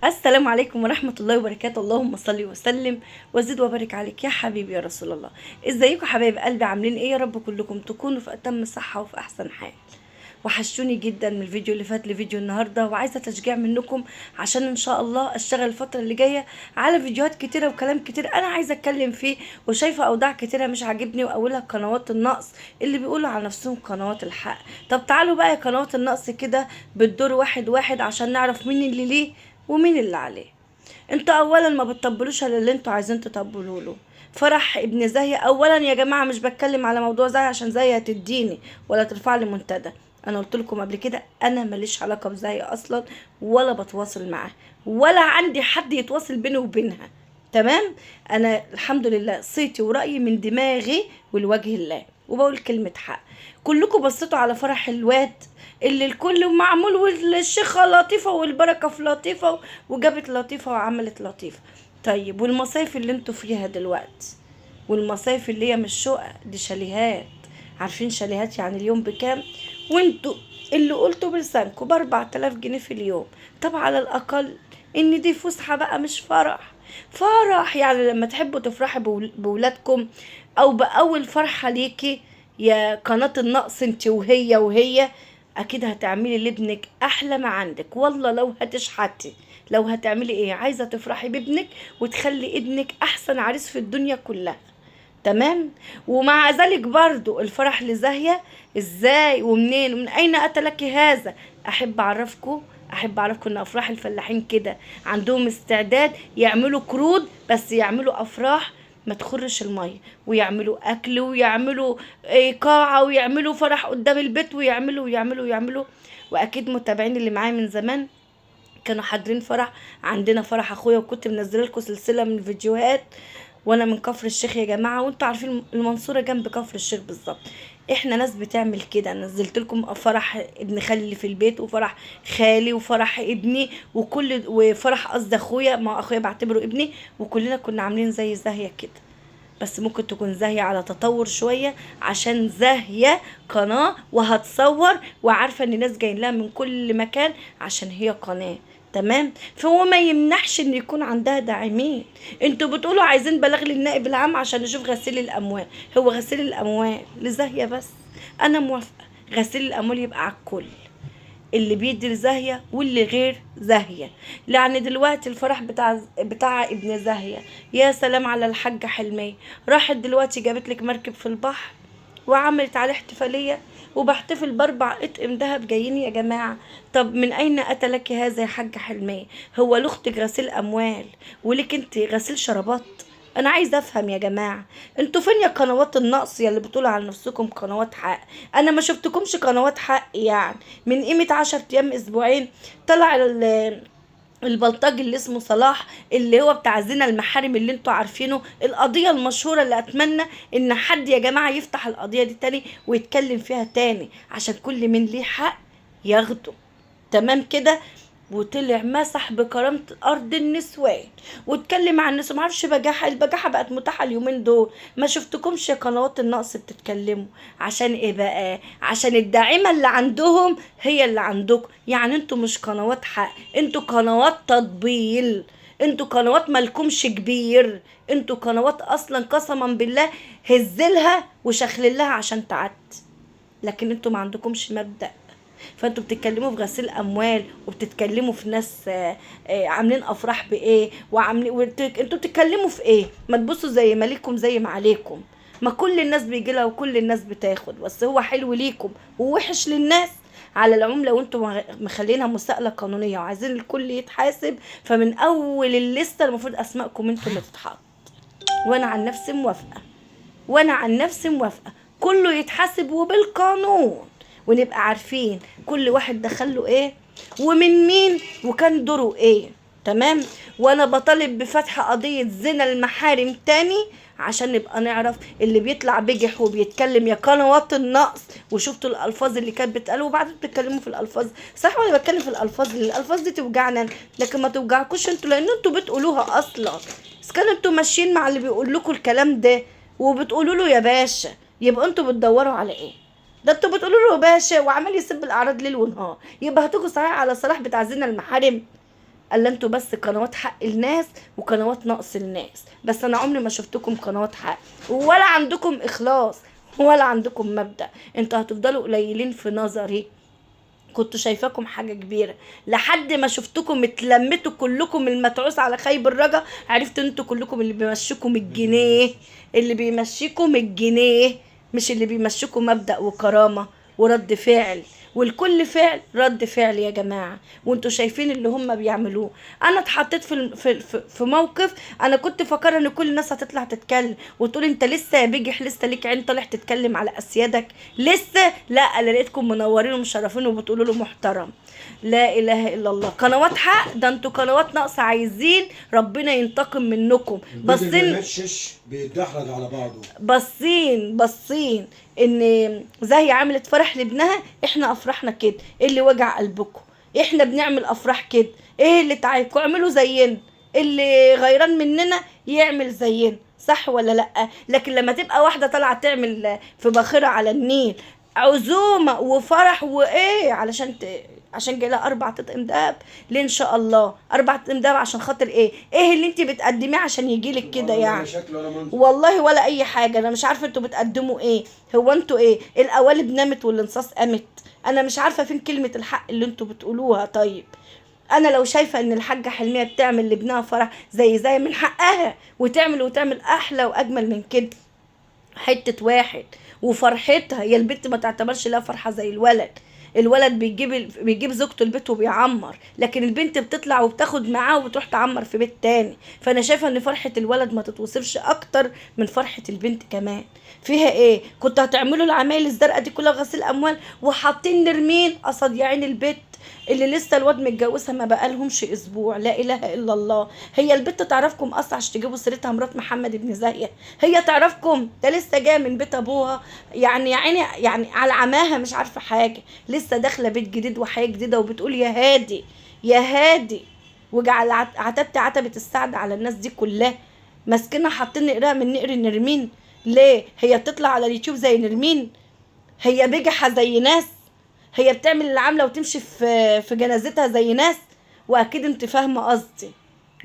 السلام عليكم ورحمة الله وبركاته. اللهم صل وسلم وزد وبارك عليك يا حبيبي يا رسول الله. ازيكم حبايب قلبي؟ عاملين ايه؟ يا رب كلكم تكونوا في اتم صحة وفي احسن حال. وحشتوني جدا من الفيديو اللي فات لفيديو النهارده، وعايزه تشجيع منكم عشان ان شاء الله اشتغل الفتره اللي جايه على فيديوهات كتيره وكلام كتير انا عايزه اتكلم فيه، وشايفه اوضاع كتيره مش عاجبني، واولها قنوات النقص اللي بيقولوا على نفسهم قنوات الحق. طب تعالوا بقى يا قنوات النقص كده بالدور واحد واحد عشان نعرف مين اللي ليه ومين اللي عليه. انتوا اولا ما بتطبلوش على اللي انتوا عايزين تطبلوا له. فرح ابن زاهية اولا يا جماعه، مش بتكلم على موضوع زاهية عشان زاهية تديني ولا ترفع لي منتدى. انا قلت لكم قبل كده انا ماليش علاقه بزاهية اصلا، ولا بتواصل معاه، ولا عندي حد يتواصل بيني وبينها. تمام. انا الحمد لله صيتي ورأيي من دماغي والوجه الله، وبقول كلمه حق. كلكم بصيتوا على فرح الواد اللي الكل معمول، والشيخة لطيفة والبركة في لطيفة، وجابت لطيفة وعملت لطيفة. طيب والمصايف اللي انتوا فيها دلوقتي، والمصايف اللي هي مش شقق دي شاليهات. عارفين شاليهات يعني اليوم بكام؟ وانتوا اللي قلتوا بلسانكم ب4000 جنيه في اليوم. طب على الأقل ان دي فسحة بقى مش فرح. فرح يعني لما تحبوا تفرحوا بولادكم، او بأول فرحة ليكي يا قناة النقص انت وهي اكيد هتعملي لابنك احلى ما عندك. والله لو هتشحتي، لو هتعملي ايه، عايزة تفرحي بابنك وتخلي ابنك احسن عريس في الدنيا كلها. تمام. ومع ذلك برضو الفرح لزاهية ازاي ومنين ومن اين اتى لك هذا؟ احب اعرفكم ان افراح الفلاحين كده عندهم استعداد يعملوا قروض، بس يعملوا افراح ما تخرش المية، ويعملوا اكل، ويعملوا قاعة، ويعملوا فرح قدام البيت، ويعملوا. واكيد متابعين اللي معايا من زمان كانوا حاضرين فرح. عندنا فرح اخويا، وكنت منزله لكم سلسله من الفيديوهات، وانا من كفر الشيخ يا جماعه، وانتوا عارفين المنصوره جنب كفر الشيخ بالظبط. احنا ناس بتعمل كده. نزلت لكم فرح ابن خالي اللي في البيت، وفرح خالي، وفرح ابني، وفرح قصد اخويا، ما اخويا بعتبره ابني، وكلنا كنا عاملين زي زاهيه كده. بس ممكن تكون زاهية على تطور شوية، عشان زاهية قناة وهتصور، وعارفة ان ناس جايين لها من كل مكان عشان هي قناة. تمام. فهو ما يمنحش ان يكون عندها داعمين. انتوا بتقولوا عايزين بلاغ للنائب العام عشان نشوف غسيل الاموال. هو غسيل الاموال لزاهية بس؟ انا موافقة غسيل الاموال يبقى على الكل، اللي بيدي لزاهية واللي غير زاهية. يعني دلوقتي الفرح بتاع ابن زاهية، يا سلام على الحاجة حلمية، راحت دلوقتي جابت لك مركب في البحر وعملت عليه احتفالية، وبحتفل باربع اطقم دهب جايين يا جماعة. طب من اين اتى لك هذا يا حاجة حلمية؟ هو لاختك غسيل اموال ولك انت غسيل شرابات؟ انا عايزه افهم يا جماعه، انتوا فين يا قنوات النقص يا اللي بتقولوا على نفسكم قنوات حق؟ انا ما شفتكمش قنوات حق يعني. من قيمه 10 ايام اسبوعين طلع البلطجي اللي اسمه صلاح، اللي هو بتاع زنا المحارم اللي انتوا عارفينه، القضيه المشهوره اللي اتمنى ان حد يا جماعه يفتح القضيه دي تاني ويتكلم فيها تاني، عشان كل من ليه حق ياخده. تمام كده. وطلع مسح بكرامة أرض النسوان، واتكلم عن الناس. معرفش بجاحة، البجاحة بقت متاحة اليومين دول. ما شفتكمش يا قنوات النقص بتتكلموا عشان ايه بقى؟ عشان الداعمة اللي عندهم هي اللي عندكم. يعني انتوا مش قنوات حق، انتوا قنوات تطبيل، انتوا قنوات مالكمش كبير، انتوا قنوات اصلا قسما بالله هزلها وشخللها عشان تعدي، لكن انتوا ما عندكمش مبدأ. فانتوا بتتكلموا في غسيل اموال، وبتتكلموا في ناس عاملين افراح بايه، انتوا بتتكلموا في ايه؟ ما تبصوا زي ما ليكم زي ما عليكم. ما كل الناس بيجي لها وكل الناس بتاخد، بس هو حلو ليكم ووحش للناس. على العموم لو انتوا مخلينها مساءلة قانونية وعايزين الكل يتحاسب، فمن اول الليسته المفروض اسماءكم انتوا اللي تتحط. وانا عن نفسي موافقة، كله يتحاسب وبالقانون، ونبقى عارفين كل واحد دخله ايه ومن مين وكان دوره ايه. تمام. وانا بطالب بفتح قضية زنا المحارم تاني، عشان نبقى نعرف اللي بيطلع بجح وبيتكلم يا قنوات النقص. وشفتوا الالفاظ اللي كانت بتقال، وبعدين بتتكلموا في الالفاظ صح. وانا بتكلم في الالفاظ اللي الالفاظ دي توجعنا، لكن ما توجعكوش انتوا، لان انتوا بتقولوها اصلا. بس كانوا انتوا ماشيين مع اللي بيقول لكم الكلام ده وبتقولوا له يا باشا، يبقى انتوا بتدوروا على ايه؟ ده انتوا بتقولوا له باشا وعمال يسب الاعراض ليل ونهار، يبقى هتيجوا صحيح على صلاح بتاع زنا المحارم؟ قال انتوا بس قنوات حق الناس وقنوات نقص الناس، بس انا عمري ما شفتكم قنوات حق، ولا عندكم اخلاص ولا عندكم مبدأ. انتوا هتفضلوا قليلين في نظري، كنت شايفاكم حاجة كبيرة لحد ما شفتكم اتلمتوا كلكم المتعوس على خيب الرجا، عرفت انتوا كلكم اللي بيمشيكم الجنيه، اللي بيمشيكم الجنيه، مش اللي بيمشيكم مبدأ وكرامة ورد فعل. والكل فعل رد فعل يا جماعة، وانتوا شايفين اللي هم بيعملوه. انا اتحطيت في موقف، انا كنت فاكره ان كل الناس هتطلع تتكلم وتقول انت لسه يا بيجح، لسه ليك عين طالع تتكلم على اسيادك لسه؟ لا، انا لقيتكم منورين ومشرفين وبتقولوا له محترم. لا اله الا الله. قنوات حق ده انتوا قنوات ناقصه، عايزين ربنا ينتقم منكم. البيض اللي مشش بيتدحرج على بعضه. باصين ان زي عملت فرح لابنها، احنا افرحنا كده، ايه اللي وجع قلبكم؟ احنا بنعمل افراح كده، ايه اللي تعبكم؟ اعملوا زينا، اللي غيران مننا يعمل زينا، صح ولا لا؟ لكن لما تبقى واحده طالعه تعمل في باخره على النيل عزومه وفرح وايه عشان جاي لها 4 اطقم دهب، ليه ان شاء الله 4 اطقم دهب؟ عشان خاطر ايه اللي انت بتقدميه عشان يجيلك كده يعني؟ والله ولا اي حاجه. انا مش عارفه انتوا بتقدموا ايه. هو انتوا ايه؟ القوالب نامت والانصاص قامت؟ انا مش عارفه فين كلمه الحق اللي انتوا بتقولوها. طيب انا لو شايفه ان الحاجه حلميه بتعمل لابنها فرح زي من حقها، وتعمل احلى واجمل من كده، حته واحد وفرحتها. هي البنت ما تعتبرش لها فرحه زي الولد. الولد بيجيب زوجته البيت وبيعمر، لكن البنت بتطلع وبتاخد معاه وبتروح تعمر في بيت تاني. فانا شايفه ان فرحه الولد ما تتوصفش اكتر من فرحه البنت كمان. فيها ايه؟ كنت هتعملوا العمايل الزرقاء دي كلها غسيل اموال وحاطين نرمين قصد يا عين البيت اللي لسه الواد متجوزها ما بقالهمش اسبوع. لا اله الا الله. هي البت تعرفكم اصلا عشان تجيبوا سيرتها؟ مرات محمد ابن زاهيه هي تعرفكم؟ ده لسه جايه من بيت ابوها، يعني عيني يعني على عماها مش عارفه حاجه، لسه داخله بيت جديد وحياه جديده وبتقول يا هادي يا هادي. وجعل عتبه السعد على الناس دي كلها، ماسكينها حاطين نقرها من نقر نرمين. ليه؟ هي بتطلع على اليوتيوب زي نرمين؟ هي بجحة زي ناس؟ هي بتعمل اللي عامله وتمشي في جنازتها زي ناس؟ واكيد انت فاهمه قصدي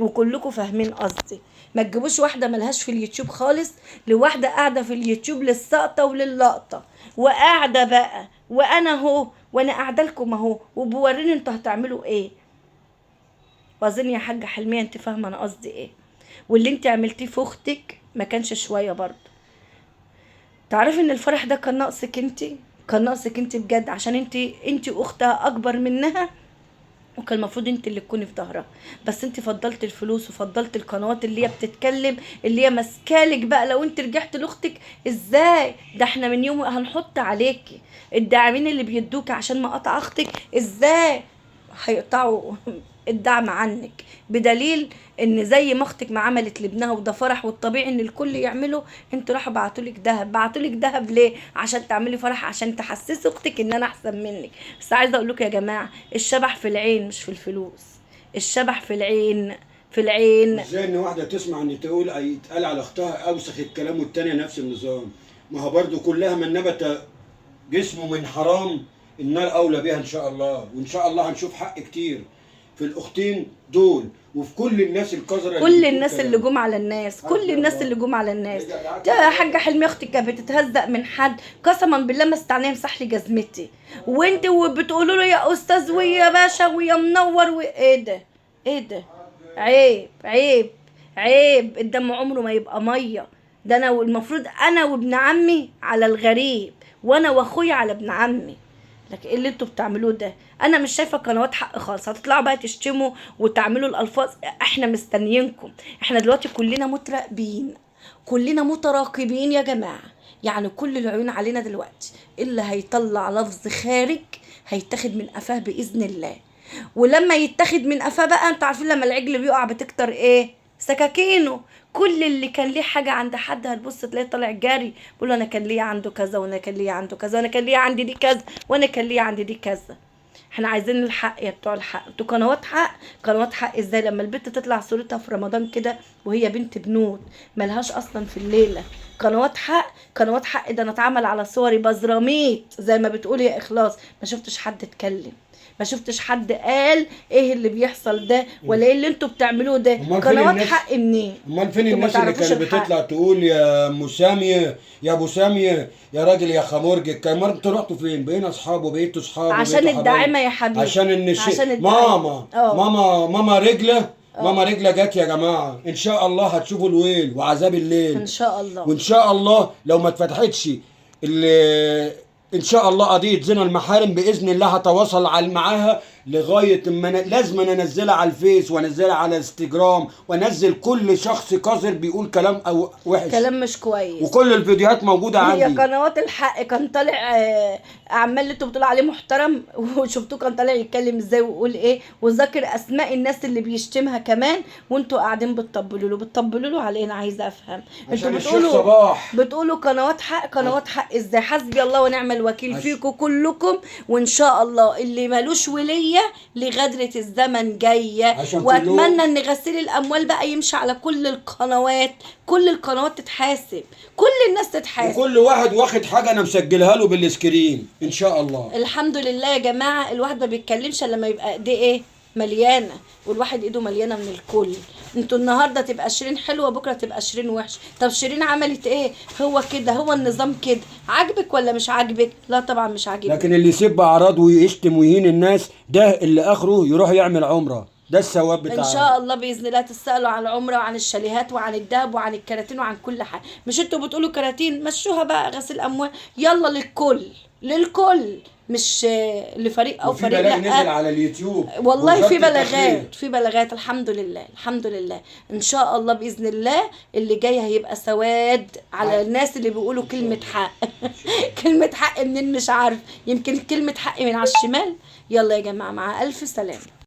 وكلكم فاهمين قصدي. ما تجيبوش واحده ملهاش في اليوتيوب خالص لواحده قاعده في اليوتيوب للسقطه وللقطه، وقاعده بقى وانا اهو، وانا قاعده لكم اهو وبوريني انتوا هتعملوا ايه. واظن يا حاجه حلميه انت فاهمه انا قصدي ايه. واللي انت عملتيه في اختك ما كانش شويه برضه. تعرفي ان الفرح ده كان ناقصك انت، كان ناقصك انت بجد، عشان انت اختها اكبر منها، وكان المفروض انت اللي تكوني في ظهرها. بس انت فضلت الفلوس وفضلت القنوات اللي هي بتتكلم، اللي هي ماسكالك بقى. لو انت رجعت لاختك ازاي؟ ده احنا من يوم هنحط عليكي الداعمين اللي بيدوك عشان ما قطع اختك، ازاي هيقطعوا الدعم عنك؟ بدليل ان زي ما اختك ما عملت لابنها وده فرح والطبيعي ان الكل يعمله، انتوا راحوا بعتولك دهب ليه؟ عشان تعملي فرح، عشان تحسسي اختك ان انا احسن منك. بس عايزه اقول لكم يا جماعه، الشبح في العين مش في الفلوس. الشبح في العين، في العين. ازاي ان واحده تسمع ان يتقال على اختها اوسخ الكلام والتانيه نفس النظام؟ ما هو برضو كلها من نبت جسمه من حرام النار اولى بها ان شاء الله. وان شاء الله هنشوف حق كتير في الاختين دول وفي كل الناس القذره، كل الناس اللي جم على الناس، كل الناس اللي جم على الناس. يا حاجه حلمي اختك كانت بتتهزق من حد قسما بالله ما استعنيه مسح لي جزمتي، وانت وبتقولوا له يا استاذ ويا باشا ويا منور وايه ده؟ ايه ده؟ عيب عيب عيب. الدم عمره ما يبقى ميه. ده انا المفروض انا وابن عمي على الغريب، وانا واخويا على ابن عمي. لكن ايه اللي انتوا بتعملوه ده؟ انا مش شايفه قنوات حق خالص. هتطلعوا بقى تشتموا وتعملوا الالفاظ، احنا مستنيينكم. احنا دلوقتي كلنا متراقبين، كلنا متراقبين يا جماعه. يعني كل العيون علينا دلوقتي، اللي هيطلع لفظ خارج هيتاخد من قفاه باذن الله. ولما يتاخد من قفاه بقى، انتوا عارفين لما العجل بيقع بتكتر ايه؟ سكاكينه. كل اللي كان ليه حاجه عند حد هتبص تلاقيه طالع جاري بيقول انا كان ليه عنده كذا، وانا كان ليه عنده كذا، وانا كان ليه عندي دي كذا، وانا كان ليه عندي دي كذا. احنا عايزين الحق يا بتوع الحق. انتوا قنوات حق. قنوات حق ازاي لما البنت تطلع صورتها في رمضان كده وهي بنت بنوت ملهاش اصلا في الليله؟ قنوات حق. قنوات حق ده انا اتعمل على صوري بزراميط زي ما بتقولي يا اخلاص، ما شفتش حد اتكلم، ما شفتش حد قال ايه اللي بيحصل ده ولا ايه اللي انتوا بتعملوه ده. أمال فين قنوات الناس؟ حق منين؟ امال فين انتوا ما الناس اللي تعرفوش كانت الحق. بتطلع تقول يا ام ساميه يا ابو ساميه يا راجل يا خمرج الكلام؟ انتوا رحتوا فين؟ بقينا اصحاب وبقيتوا اصحاب عشان وبقيتوا حبايب. الداعمة يا حبيبي، عشان عشان الداعمة. ماما اه. ماما رجله ماما رجله جت يا جماعه. ان شاء الله هتشوفوا الويل وعذاب الليل ان شاء الله. وان شاء الله لو ما اتفتحتش ان شاء الله قضيه زنا المحارم باذن الله هتواصل معاها لغايه ما لازم انا انزلها على الفيس وانزلها على انستجرام وانزل كل شخص قذر بيقول كلام او وحش، كلام مش كويس. وكل الفيديوهات موجوده هي عندي. قنوات الحق كان طالع عمال اللي انتوا بتقولوا عليه محترم وشفتوه كان طالع يتكلم ازاي ويقول ايه وذاكر اسماء الناس اللي بيشتمها كمان، وانتوا قاعدين بتطبلوا له على ايه؟ انا عايزه افهم. عشان انتوا الشيخ صباح بتقولوا قنوات حق. قنوات حق ازاي؟ حسبي الله ونعم الوكيل فيكم كلكم، وان شاء الله اللي مالوش وليه لغدرة الزمن جايه. واتمنى ان غسيل الاموال بقى يمشي على كل القنوات، كل القنوات تتحاسب، كل الناس تتحاسب، وكل واحد واخد حاجه انا مسجلها له بالسكرين ان شاء الله. الحمد لله يا جماعه. الواحد ما بيتكلمش الا لما يبقى ايديه ايه مليانه، والواحد ايده مليانه من الكل. انتوا النهارده تبقى شيرين حلوه بكره تبقى شيرين وحش. طب شيرين عملت ايه؟ هو كده، هو النظام كده. عاجبك ولا مش عاجبك؟ لا طبعا مش عاجبك. لكن اللي يسب اعراض ويشتم ويهين الناس ده اللي اخره يروح يعمل عمره، ده الثواب بتاعه. ان شاء الله باذن الله تسالوا عن العمره وعن الشاليهات وعن الذهب وعن الكراتين وعن كل حاجه. مش انتوا بتقولوا كراتين؟ مشوها بقى غسيل اموال، يلا للكل للكل، مش لفريق او فريق. لا نزل على اليوتيوب والله في بلاغات، في بلاغات. الحمد لله الحمد لله. ان شاء الله باذن الله اللي جاي هيبقى سواد على الناس اللي بيقولوا كلمه حق. كلمه حق منين؟ مش عارف، يمكن كلمه حق من على الشمال. يلا يا جماعه مع الف سلامه.